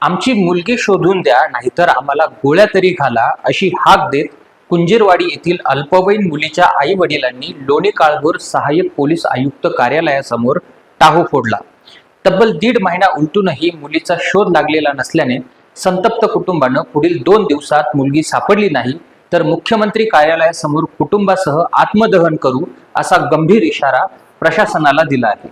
आमची मुलगी शोधून द्या, नाहीतर आम्हाला गोळ्या तरी घाला, अशी हाक देत कुंजीरवाडी येथील अल्पवयीन मुलीच्या आई वडिलांनी लोणी काळभोर सहाय्यक पोलीस आयुक्त कार्यालयासमोर टाहो फोडला. तब्बल 1.5 महिना उलटूनही मुलीचा शोध लागलेला नसल्याने संतप्त कुटुंबानं पुढील 2 दिवसात मुलगी सापडली नाही तर मुख्यमंत्री कार्यालयासमोर कुटुंबासह आत्मदहन करू असा गंभीर इशारा प्रशासनाला दिला आहे.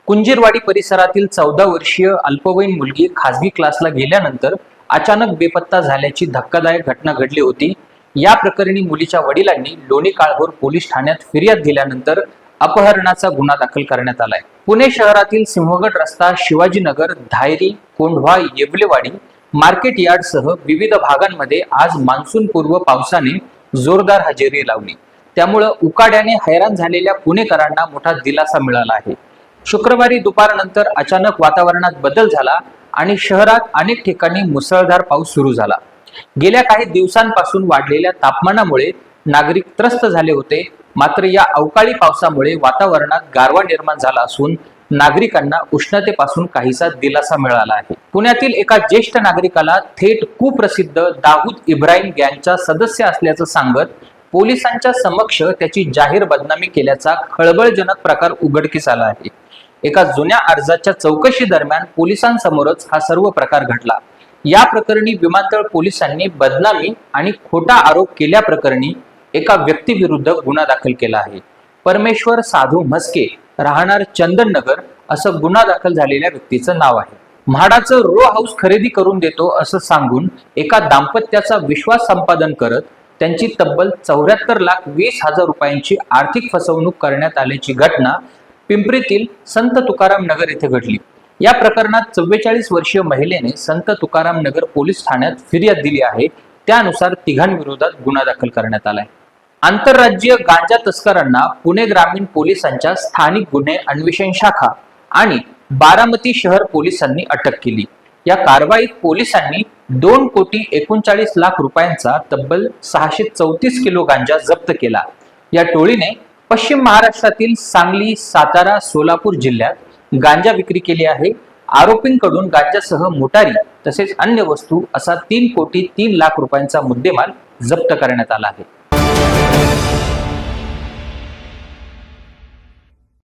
कुंजीरवाडी परिसरातील 14 वर्षीय अल्पवयीन मुलगी खासगी क्लासला गेल्यानंतर अचानक बेपत्ता झाल्याची धक्कादायक घटना घडली होती. या प्रकरणी मुलीच्या वडिलांनी लोणी काळभोर पोलीस ठाण्यात फिर्याद दिल्यानंतर अपहरणाचा गुन्हा दाखल करण्यात आलाय. पुणे शहरातील सिंहगड रस्ता, शिवाजीनगर, धायरी, कोंढवा, येवलेवाडी, मार्केट यार्डसह विविध भागांमध्ये आज मान्सून पूर्व पावसाने जोरदार हजेरी लावली. त्यामुळं उकाड्याने हैराण झालेल्या पुणेकरांना मोठा दिलासा मिळाला आहे. शुक्रवारी दुपारनंतर अचानक वातावरणात बदल झाला आणि शहरात अनेक ठिकाणी मुसळधार पाऊस सुरू झाला. गेल्या काही दिवसांपासून वाढलेल्या तापमानामुळे नागरिक त्रस्त झाले होते. मात्र या अवकाळी पावसामुळे वातावरणात गारवा निर्माण झाला असून नागरिकांना उष्णतेपासून काहीसा दिलासा मिळाला आहे. पुण्यातील एका ज्येष्ठ नागरिकाला थेट कुप्रसिद्ध दाऊद इब्राहिम गँगचा सदस्य असल्याचं सांगत पोलिसांच्या समक्ष त्याची जाहीर बदनामी केल्याचा खळबळजनक प्रकार उघडकीस आला आहे. एका जुन्या अर्जाच्या चौकशी दरम्यान पोलिसांसमोरच हा सर्व प्रकार घडला. या प्रकरणी विमानतळ पोलिसांनी बदनामी आणि खोटा आरोप केल्याप्रकरणी एका व्यक्तीविरुद्ध गुन्हा दाखल केला आहे. परमेश्वर साधू म्हस्के, राहणार चंदननगर, असं गुन्हा दाखल झालेल्या व्यक्तीचं नाव आहे. म्हाडाचं रो हाऊस खरेदी करून देतो असं सांगून एका दाम्पत्याचा विश्वास संपादन करत त्यांची तब्बल 74,20,000 रुपयांची आर्थिक फसवणूक करण्यात आल्याची घटना पिंपरीतील संत तुकाराम नगर येथे घडली. या प्रकरणात 44 वर्षीय महिलेने संत तुकाराम नगर पोलीस ठाण्यात फिर्याद दिली आहे. त्यानुसार तिघांविरोधात गुन्हा दाखल करण्यात आलाय. आंतरराज्यीय गांजा तस्करांना पुणे ग्रामीण पोलिसांच्या स्थानिक गुन्हे अन्वेषण शाखा आणि बारामती शहर पोलिसांनी अटक केली. या कारवाईत पोलिसांनी 2,39,00,000 रुपयांचा तब्बल 634 किलो गांजा जप्त केला. या टोळीने पश्चिम महाराष्ट्रातील सांगली, सातारा, सोलापूर जिल्ह्यात गांजा विक्री केली आहे. आरोपींकडून गांजासह मोटारी तसेच अन्य वस्तू असा 3,03,00,000 रुपयांचा मुद्देमाल जप्त करण्यात आला आहे.